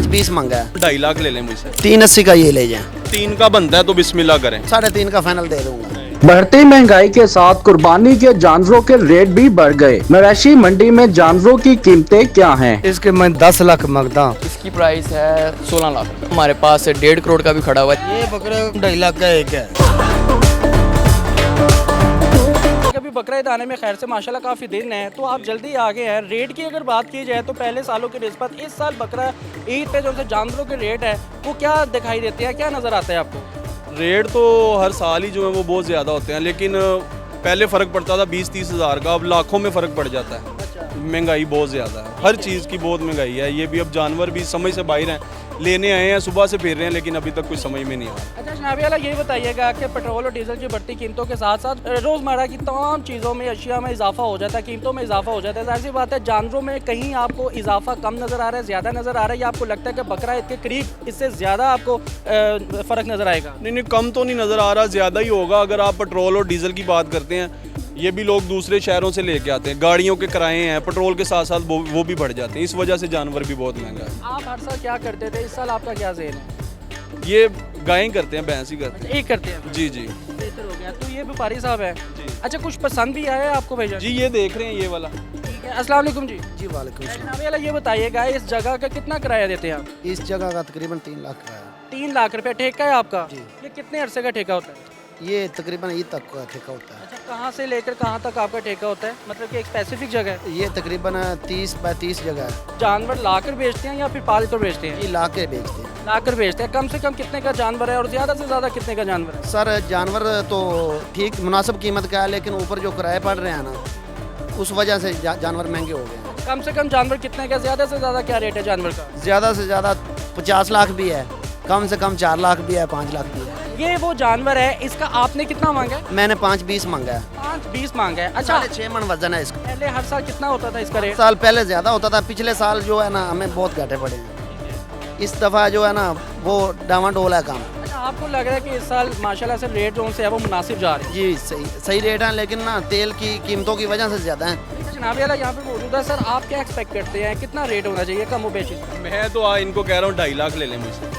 5.20 मांगा है। 2.5 लाख ले लें मुझसे। 3.80 का ये ले जाएं। 3 का बनता है तो बिस्मिल्लाह करें। 3.5 का फाइनल दे दूंगा। बढ़ती महंगाई के साथ कुर्बानी के जानवरों के रेट भी बढ़ गए। मवेशी मंडी में जानवरों की कीमतें क्या हैं? इसके मैं 10 लाख मांगता हूँ। इसकी प्राइस है 16 लाख। हमारे पास 1.5 करोड़ का भी खड़ा हुआ है। ये बकरा 2.5 लाख का एक है। कभी बकरा ईद आने में खैर से माशाल्लाह काफ़ी दिन है, तो आप जल्दी आगे हैं। रेट की अगर बात की जाए तो पहले सालों की निस्बत इस साल बकरा ईद पे जो जानवरों के रेट है वो क्या दिखाई देते हैं, क्या नज़र आता है आपको? रेट तो हर साल ही जो है वो बहुत ज़्यादा होते हैं, लेकिन पहले फ़र्क पड़ता था 20-30 हज़ार का, अब लाखों में फ़र्क पड़ जाता है। महंगाई बहुत ज़्यादा है, हर चीज़ की बहुत महंगाई है। ये भी अब जानवर भी समझ से बाहर हैं, लेने आए हैं, सुबह से फिर रहे हैं, लेकिन अभी तक कुछ समझ में नहीं आ रहा। अच्छा जनाब वाला ये बताइएगा कि पेट्रोल और डीजल की बढ़ती कीमतों के साथ साथ रोज़मर्रा की तमाम चीज़ों में, अशिया में इजाफा हो जाता है, कीमतों में इजाफा हो जाता है। जाहिर सी बात है जानवरों में कहीं आपको इजाफा कम नज़र आ रहा है, ज़्यादा नज़र आ रहा है, या आपको लगता है कि बकरा ईद के करीब इससे ज़्यादा आपको फ़र्क नज़र आएगा? नहीं, कम तो नहीं नज़र आ रहा, ज़्यादा ही होगा। अगर आप पेट्रोल और डीजल की बात करते हैं, ये भी लोग दूसरे शहरों से लेके आते हैं, गाड़ियों के किराए हैं, पेट्रोल के साथ साथ वो भी बढ़ जाते हैं, इस वजह से जानवर भी बहुत महंगा है। आप हर साल क्या करते थे, इस साल आपका क्या ज़ेन है? ये गाय करते हैं, भैंस ही करते एक करते हैं? जी जी। बेहतर हो गया। तो ये व्यापारी साहब है जी। अच्छा, कुछ पसंद भी आया है आपको भाईजान? जी, ये देख रहे हैं ये वाला। ठीक है, अस्सलाम वालेकुम जी। जी वालेकुम सलाम। जनाब वाला ये बताइएगा इस जगह का कितना किराया देते हैं आप? इस जगह का तकरीबन 3 लाख का है। 3 लाख रुपए ठेका है आपका? जी। ये कितने अरसे का ठेका होता है? ये तकरीबन ईद तक का ठेका होता है। अच्छा, कहाँ से लेकर कहाँ तक आपका ठेका होता है, मतलब कि एक स्पेसिफिक जगह है? ये तकरीबन 30 बाय 30 जगह है। जानवर लाकर बेचते हैं या फिर पाल कर बेचते हैं? ये ला के बेचते हैं। लाकर बेचते हैं। कम से कम कितने का जानवर है और ज़्यादा से ज़्यादा कितने का जानवर है? सर जानवर तो ठीक मुनासिब कीमत का है, लेकिन ऊपर जो किराए पड़ रहे हैं ना, उस वजह से जानवर महंगे हो गए हैं। कम से कम जानवर कितने का, ज़्यादा से ज़्यादा क्या रेट है जानवर का? ज़्यादा से ज़्यादा 50 लाख भी है, कम से कम 4 लाख भी है, 5 लाख भी है। ये वो जानवर है, इसका आपने कितना मांगा है? मैंने 5.20 मांगा है। 5.20 मांगा है। अच्छा, 6.5 मन वजन है इसका। पहले हर साल कितना होता था इसका रेट? साल पहले ज़्यादा होता था, पिछले साल जो है ना हमें बहुत घाटे पड़े हैं। इस दफ़ा जो है ना वो डामाडोल है काम। अच्छा, आपको लग रहा है कि इस साल माशाल्लाह से रेट जो है वो मुनासिब जा रहे हैं? जी सही रेट है, लेकिन ना तेल की कीमतों की वजह से ज़्यादा है। जनाब वाला यहाँ पे मौजूद है। सर आप क्या एक्सपेक्ट करते हैं, कितना रेट होना चाहिए कम व बेशी? मैं तो इनको कह रहा हूँ 2.5 लाख ले लें मुझसे।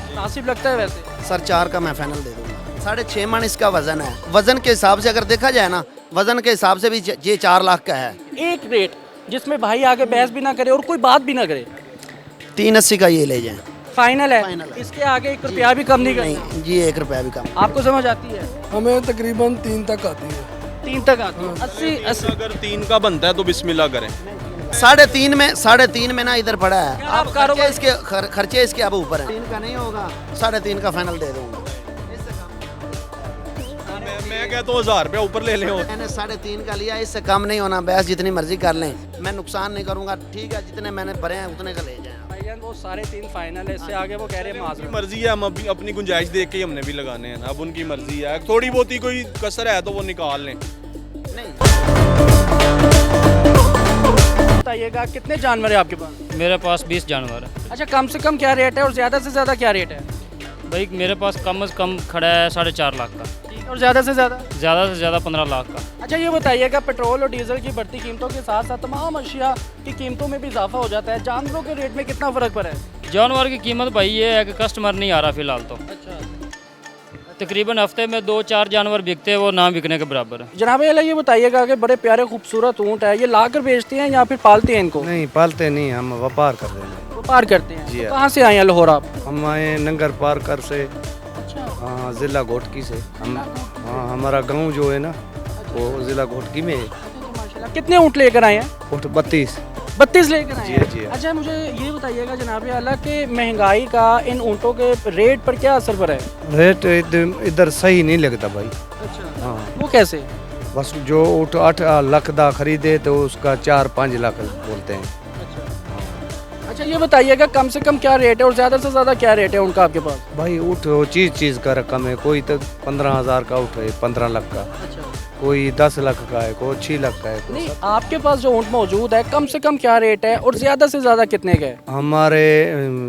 मुनासिब लगता है वैसे? सर 4 का मैं फाइनल दे दूँगा। 6.5 मन इसका वज़न है। वज़न के हिसाब से अगर देखा जाए ना, वज़न के हिसाब से भी ये 4 लाख का है। एक रेट जिसमें भाई आगे बहस भी ना करे और कोई बात भी ना करे, 3.80 का ये ले जाएं। फाइनल है? फाइनल है। इसके आगे 1 रुपया भी कम नहीं करना? नहीं जी, 1 रुपया भी कम। आपको समझ आती है? हमें तकरीबन 3 तक आती है। 3 तक आती है? 80 अगर 3 का बनता है तो बिस्मिल्लाह करें। 3.5 में ना इधर पड़ा है। क्या आप अब कारोबार- खर्चे इसके अब ऊपर है। 3 का नहीं होगा, 3.5 का फाइनल दे दूंगा। मैं कहता हूँ 1000 रुपया ऊपर ले लें। मैंने 3.5 का लिया, इससे कम नहीं होना। बहस जितनी मर्जी कर लें, मैं नुकसान नहीं करूंगा। ठीक है, जितने मैंने भरे हैं उतने का ले जाएं। भाईजान वो 3.5 फाइनल है, इससे आगे वो कह रहे हैं माजूम। मर्जी है, हम अभी अपनी गुंजाइश देख के ही हमने भी लगाने हैं ना। अब उनकी मर्जी है, थोड़ी बहुत ही कोई कसर है तो वो निकाल लें। बताइएगा कितने जानवर है आपके पास? मेरे पास 20 जानवर है। अच्छा, कम से कम क्या रेट है और ज़्यादा से ज़्यादा क्या रेट है? भाई मेरे पास कम से कम खड़ा है 4.5 लाख का, और ज़्यादा से ज़्यादा? ज़्यादा से ज़्यादा 15 लाख का। अच्छा ये बताइएगा पेट्रोल और डीजल की बढ़ती कीमतों के साथ साथ तमाम अशिया की कीमतों में भी इजाफा हो जाता है, जानवरों के रेट में कितना फ़र्क पड़ा है? जानवर की कीमत भाई ये है कि कस्टमर नहीं आ रहा फिलहाल तो। अच्छा, तकरीबन हफ्ते में 2-4 जानवर बिकते हैं, वो ना बिकने के बराबर है। जनाब अल्लाह ये बताइएगा कि बड़े प्यारे खूबसूरत ऊँट है, ये ला कर बेचते हैं या फिर पालते हैं इनको? नहीं पालते नहीं, हम व्यापार कर रहे हैं। व्यापार करते हैं। जी तो हाँ। कहाँ से आए हैं लाहौर आप? हम आए नंगर पारकर से, अच्छा, हाँ ज़िला घोटकी से। हम हाँ हमारा गांव जो है ना वो ज़िला घोटकी में है। माशाल्लाह। कितने ऊँट लेकर आए हैं? ऊँट 32। 32 लेकर आए जी, हैं? जी। अच्छा मुझे ये बताइएगा जनाब आला कि महंगाई का इन ऊँटों के रेट पर क्या असर पड़ा है? रेट इधर सही नहीं लगता भाई। अच्छा, हाँ वो कैसे? बस जो ऊँट 8 लाख का खरीदे तो उसका 4-5 लाख बोलते हैं। अच्छा ये बताइएगा कम से कम क्या रेट है और ज़्यादा से ज़्यादा क्या रेट है उनका आपके पास? भाई ऊँट चीज़ का रकम है। कोई तो 15,000 का ऊँट है, 15 लाख का। अच्छा, कोई 10 लाख का है, कोई 6 लाख का है, कोई नहीं आपके पास जो ऊँट मौजूद है कम से कम क्या रेट है और ज़्यादा से ज़्यादा कितने का है? हमारे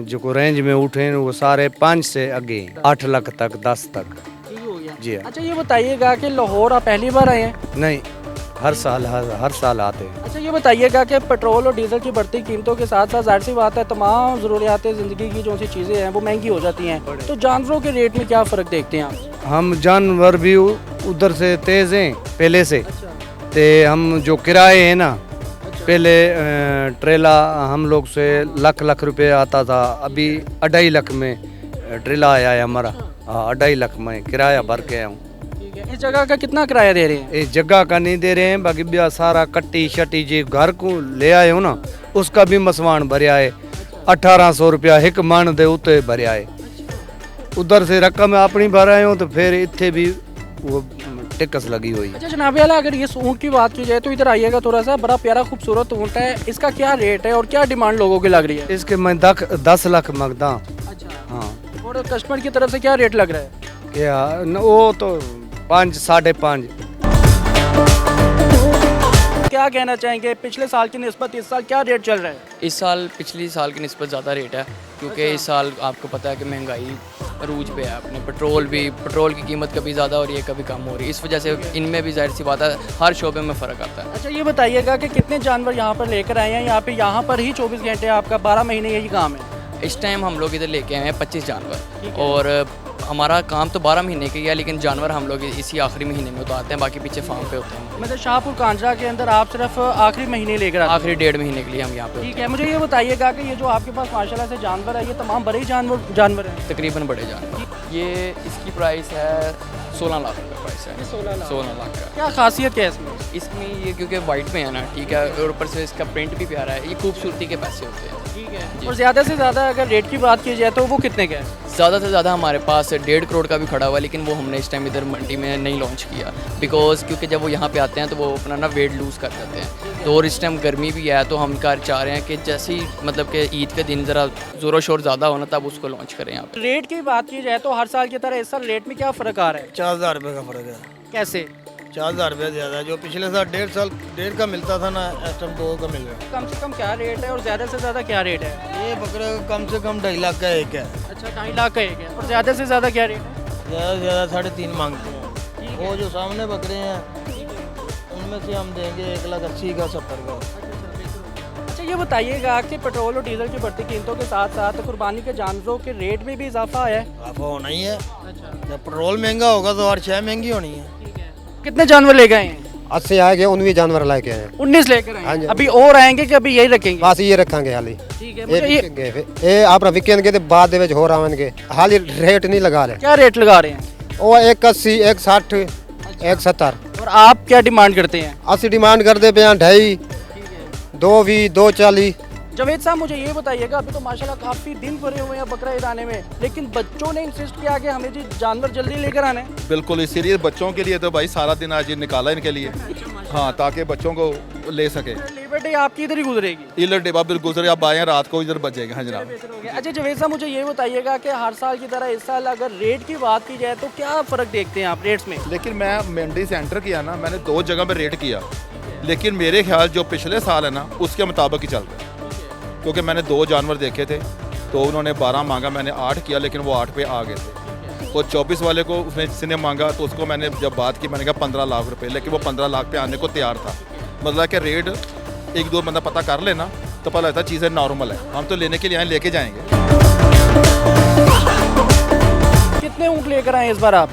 जो रेंज में उठे हैं वो सारे 5 से आगे, 8 लाख तक, 10 तक। ठीक हो गया। जी हाँ। अच्छा ये बताइएगा कि लाहौर आप पहली बार आए हैं? नहीं हर साल आते हैं। अच्छा ये बताइएगा कि पेट्रोल और डीजल की बढ़ती कीमतों के साथ साथ जाहिर सी बात है तमाम ज़रूरियात ज़िंदगी की जो सी चीज़ें हैं वो महंगी हो जाती हैं, तो जानवरों के रेट में क्या फ़र्क देखते हैं आप? हम जानवर भी उधर से तेज़ हैं पहले से। ते हम जो किराए हैं ना, पहले ट्रेला हम लोग से लाख रुपए आता था, अभी 2.5 लाख में ट्रेला आया है हमारा। हाँ 2.5 लाख में किराया भर के आया हूँ। ठीक है, इस जगह का कितना किराया दे रहे हैं? इस जगह का नहीं दे रहे हैं, बाकी भी सारा कट्टी शट्टी जी घर को ले आए हो ना, उसका भी मसवान भरिया है। 1800 रुपया एक मान दे उते भरिया है। उधर से रकम अपनी भर आए हो तो फिर इतने भी वो टिकस लगी हुई। अच्छा जनाब आला, अगर ये ऊँट की बात की जाए तो इधर आइएगा थोड़ा सा, बड़ा प्यारा खूबसूरत ऊँट है, इसका क्या रेट है और क्या डिमांड लोगों की लग रही है? इसके मैं 10 लाख मांगता। अच्छा हाँ और कस्टमर की तरफ से क्या रेट लग रहा है? क्या वो तो 5 साढ़े 5। क्या कहना चाहेंगे पिछले साल की निस्बत इस साल क्या रेट चल रहा है? इस साल पिछली साल की निस्बत ज़्यादा रेट है, क्योंकि इस साल आपको पता है कि महंगाई अरूज पे है अपने। पेट्रोल की कीमत कभी ज़्यादा हो रही है कभी कम हो रही है, इस वजह से इनमें भी जाहिर सी बात है हर शोबे में फ़र्क आता है। अच्छा ये बताइएगा कि कितने जानवर यहाँ पर लेकर आए हैं? यहाँ पर ही 24 घंटे आपका 12 महीने यही काम है? इस टाइम हम लोग इधर लेके आए हैं 25 जानवर, और हमारा काम तो 12 महीने का ही है, लेकिन जानवर हम लोग इसी आखिरी महीने में उतारते हैं, बाकी पीछे फार्म पे होते हैं। मतलब शाहपुर कांजरा के अंदर आप सिर्फ आखिरी महीने लेकर आते हैं? आखिरी 1.5 महीने के लिए हम यहाँ पे ठीक है, मुझे ये बताइएगा कि ये जो आपके पास माशाल्लाह से जानवर है, ये तमाम बड़े ही जानवर हैं? तकरीबन बड़े जानवर। ये इसकी प्राइस है 16 लाख का प्राइस है। 16 लाख का। क्या खासियत क्या है इसमें? इसमें ये क्योंकि वाइट में है ना, ठीक है, और ऊपर से इसका प्रिंट भी प्यारा है, ये खूबसूरती के पैसे होते हैं। ठीक है, और ज़्यादा से ज़्यादा अगर रेट की बात की जाए तो वो कितने का है? ज़्यादा से ज़्यादा हमारे पास 1.5 करोड़ का भी खड़ा हुआ, लेकिन वो हमने इस टाइम इधर मंडी में नहीं लॉन्च किया, बिकॉज क्योंकि जब वो यहाँ पे आते हैं तो वो अपना ना वेट लूज़ कर देते हैं। तो और इस टाइम गर्मी भी है, तो हम चाह रहे हैं कि जैसे ही मतलब कि ईद के दिन ज़रा ज़ोर शोर ज़्यादा होना तब उसको लॉन्च करें यहाँ पे। रेट की बात की जाए तो हर साल की तरह इस साल रेट में क्या फ़र्क आ रहा है? 4000 रुपये का फ़र्क है। कैसे? 4000 रुपये ज़्यादा है, जो पिछले साल 1.5 का मिलता था ना, इस टाइम 2 का मिल रहा है। कम से कम क्या रेट है और ज़्यादा से ज़्यादा क्या रेट है? ये बकरा कम से कम 2.5 लाख का एक है। अच्छा 2.5 लाख का एक है, और ज़्यादा से ज़्यादा क्या रेट है? ज़्यादा से ज़्यादा 3.5 मांगते हैं। वो जो सामने बकरे हैं उनमें से हम देंगे 1,80,000 का, 70 का। अच्छा ये बताइएगा कि पेट्रोल और डीजल की बढ़ती कीमतों के साथ साथ कुर्बानी के जानवरों के रेट में भी इजाफा आया है? आप होना ही है। अच्छा जब पेट्रोल महंगा होगा तो हर शय महंगी होनी है। ठीक है, कितने जानवर ले गए हैं? 80 आए गए 19 जानवर लेके आए 19 लेकर आए हाँ हैं। जी। अभी और आएंगे कि अभी यही रखेंगे? बस ये रखेंगे हाली ठीक है, ये मुझे ये विकेंगे फिर। ये अपना वीकेंड के बाद दे विच हो आवेंगे हाली रेट नहीं लगा रहे क्या रेट लगा रहे हैं? वो 180 160 170 और आप क्या डिमांड करते हैं? 80 डिमांड करते पे 2.5 220 240। जावेद साहब मुझे ये बताइएगा, अभी तो माशाल्लाह काफ़ी दिन भरे हुए हैं बकरा ईद आने में, लेकिन बच्चों ने इंसिस्ट किया कि हमें जी जानवर जल्दी लेकर आने। बिल्कुल, इसीलिए बच्चों के लिए तो भाई सारा दिन आज ये निकाला इनके लिए, हाँ, ताकि बच्चों को ले सके। लेबर डे आपकी इधर ही गुजरेगी? इलर डेबा बिल्कुल गुजरे, आप आए हैं रात को इधर बचेगा। हाँ जनाब। अच्छा जावेद साहब मुझे ये बताइएगा कि हर साल की तरह इस साल अगर रेट की बात की जाए तो क्या फ़र्क देखते हैं आप रेट्स में? लेकिन मैं मंडी से एंटर किया ना, मैंने 2 जगह पर रेट किया, लेकिन मेरे ख्याल जो पिछले साल है ना उसके मुताबिक ही चल रहा है, क्योंकि मैंने 2 जानवर देखे थे तो उन्होंने 12 मांगा, मैंने 8 किया, लेकिन वो 8 पे आ गए थे। और 24 वाले को उसने जिसने मांगा तो उसको मैंने जब बात की मैंने कहा 15 लाख रुपए, लेकिन वो 15 लाख पे आने को तैयार था। मतलब कि रेट 1-2 बंदा पता कर लेना तो पता लगता है चीज़ें नॉर्मल है। हम तो लेने के लिए आए, लेके जाएंगे। कितने ऊँट लेकर आए इस बार आप?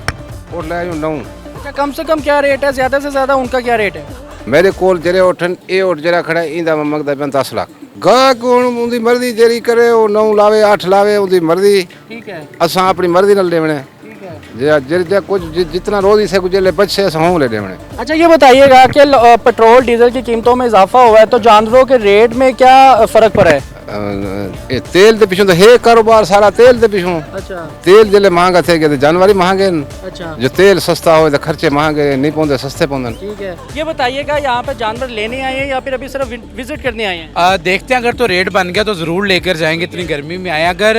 और ले आयो 9। अच्छा कम से कम क्या रेट है, ज़्यादा से ज़्यादा उनका क्या रेट है? मेरे कोल जरे उठन ए उठ जरा खड़ा इंदा मैं मंगदा पे 10 लाख। गाहक हुण उनकी मर्जी जेरी करे, वो 9 लावे 8 लावे, उनकी मर्जी। ठीक है, असां अपनी मर्जी नाल लेवणे। ठीक है। जे कुछ जितना रोज ही से कुछ ले बचे असां हों ले देवणे। अच्छा ये बताइएगा कि पेट्रोल डीजल की कीमतों में इजाफा हुआ है तो जानवरों के रेट में क्या फ़र्क पड़ा है? ए तेल दे पिछों तो है कारोबार सारा तेल दे पिछों। अच्छा तेल जले महंगा थे गए तो जानवर ही महंगे। अच्छा जो तेल सस्ता हो तो खर्चे महंगे नहीं पौंदे, सस्ते पौंदे। ठीक है, ये बताइएगा यहाँ पे जानवर लेने आए हैं या फिर अभी सिर्फ विजिट करने आए हैं? देखते हैं, अगर तो रेट बन गया तो ज़रूर लेकर जाएंगे, इतनी गर्मी में आए। अगर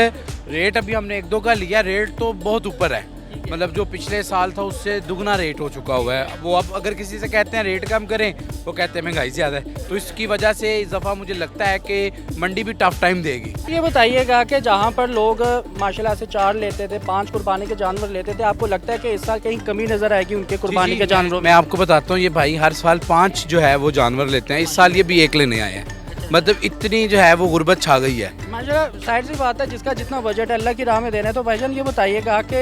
रेट अभी हमने 1-2 का लिया, रेट तो बहुत ऊपर है, मतलब जो पिछले साल था उससे दुगना रेट हो चुका हुआ है। वो अब अगर किसी से कहते हैं रेट कम करें, वो कहते हैं महंगाई ज़्यादा है। तो इसकी वजह से इस दफ़ा मुझे लगता है कि मंडी भी टफ टाइम देगी। ये बताइएगा कि जहाँ पर लोग माशाल्लाह से 4 लेते थे, 5 कुर्बानी के जानवर लेते थे, आपको लगता है कि इस साल कहीं कमी नज़र आएगी उनके कुर्बानी के जानवरों में? मैं आपको बताता हूँ, ये भाई हर साल 5 जो है वो जानवर लेते हैं, इस साल ये भी 1 लेने आए हैं। मतलब इतनी जो है वो गुर्बत छा गई है। माशाल्लाह साइड सी बात है, जिसका जितना बजट है अल्लाह की राह में देना है। तो भाईजान ये बताइएगा कि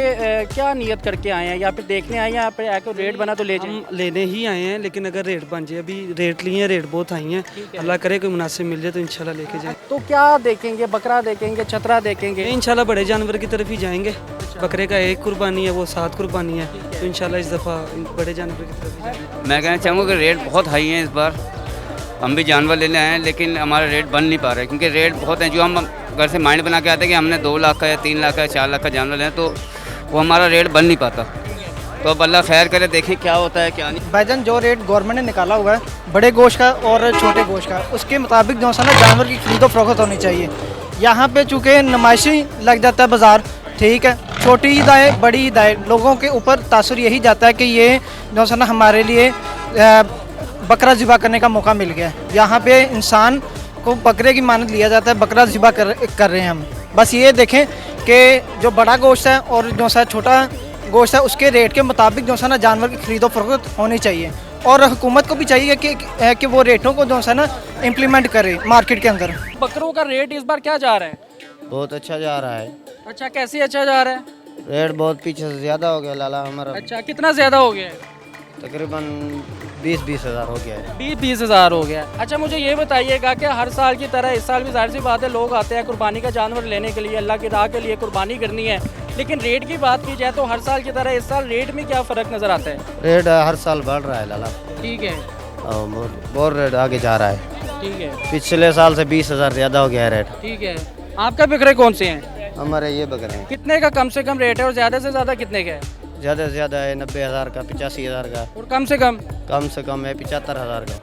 क्या नियत करके आए हैं, या फिर देखने आए हैं, या फिर आके रेट बना तो ले जाएं? हम लेने ही आए हैं, लेकिन अगर रेट बन जाए, अभी रेट लिए हैं, रेट बहुत आई हैं, अल्लाह करे कोई मुनासिब मिल जाए तो इंशाल्लाह लेके जाए। तो क्या देखेंगे, बकरा देखेंगे, छतरा देखेंगे? इंशाल्लाह बड़े जानवर की तरफ ही जाएंगे। बकरे का 1 कुर्बानी है, वो 7 कुर्बानी है, तो इंशाल्लाह इस दफ़ा बड़े जानवर की तरफ ही जाएंगे। मैं कहना चाहूँगा कि रेट बहुत हाई हैं इस बार। हम भी जानवर लेने आए हैं, लेकिन हमारा रेट बन नहीं पा रहा है, क्योंकि रेट बहुत हैं। जो हम घर से माइंड बना के आते हैं कि हमने 2 लाख का या 3 लाख का या 4 लाख का जानवर लेना, तो वो हमारा रेट बन नहीं पाता। तो अब अल्लाह खैर करे, देखें क्या होता है क्या नहीं। भाईजान जो रेट गवर्नमेंट ने निकाला हुआ है बड़े गोश्त का और छोटे गोश्त का, उसके मुताबिक जो है ना जानवर की खरीदो फरोख्त होनी चाहिए। यहाँ पे चूँकि नुमाइशी लग जाता है बाज़ार, ठीक है, छोटी ईद आए बड़ी ईद आए, लोगों के ऊपर तासुर यही जाता है कि ये जो है ना हमारे लिए बकरा ज़िबा करने का मौका मिल गया है। यहाँ पे इंसान को बकरे की मानत लिया जाता है, बकरा ज़िबा कर रहे हैं हम। बस ये देखें कि जो बड़ा गोश्त है और जो सा छोटा गोश्त है, उसके रेट के मुताबिक जो है ना जानवर की खरीदो फरोख्त होनी चाहिए। और हुकूमत को भी चाहिए कि वो रेटों को जो है ना इम्प्लीमेंट करे मार्केट के अंदर। बकरों का रेट इस बार क्या जा रहा है? बहुत अच्छा जा रहा है। अच्छा, कैसे अच्छा जा रहा है? रेट बहुत पीछे से ज़्यादा हो गया लाला हमारा। अच्छा, कितना ज़्यादा हो गया है? तकरीबन 20-20 हज़ार हो गया है। 20-20 हज़ार हो गया है। अच्छा, मुझे ये बताइएगा कि हर साल की तरह इस साल भी जाहिर सी बात है लोग आते हैं कुर्बानी का जानवर लेने के लिए, अल्लाह की राह के लिए कुर्बानी करनी है, लेकिन रेट की बात की जाए तो हर साल की तरह इस साल रेट में क्या फ़र्क नज़र आता है? रेट हर साल बढ़ रहा है लाला। ठीक है, बहुत रेट आगे जा रहा है। ठीक है, पिछले साल से 20 हज़ार ज़्यादा हो गया है रेट। ठीक है। आपका बकरे कौन से हैं? हमारे ये बकरे हैं। कितने का कम से कम रेट है और ज़्यादा से ज़्यादा कितने का है? ज़्यादा से ज़्यादा है 90 हज़ार का, 85 हज़ार का। और कम से कम? कम से कम है 75 हज़ार का।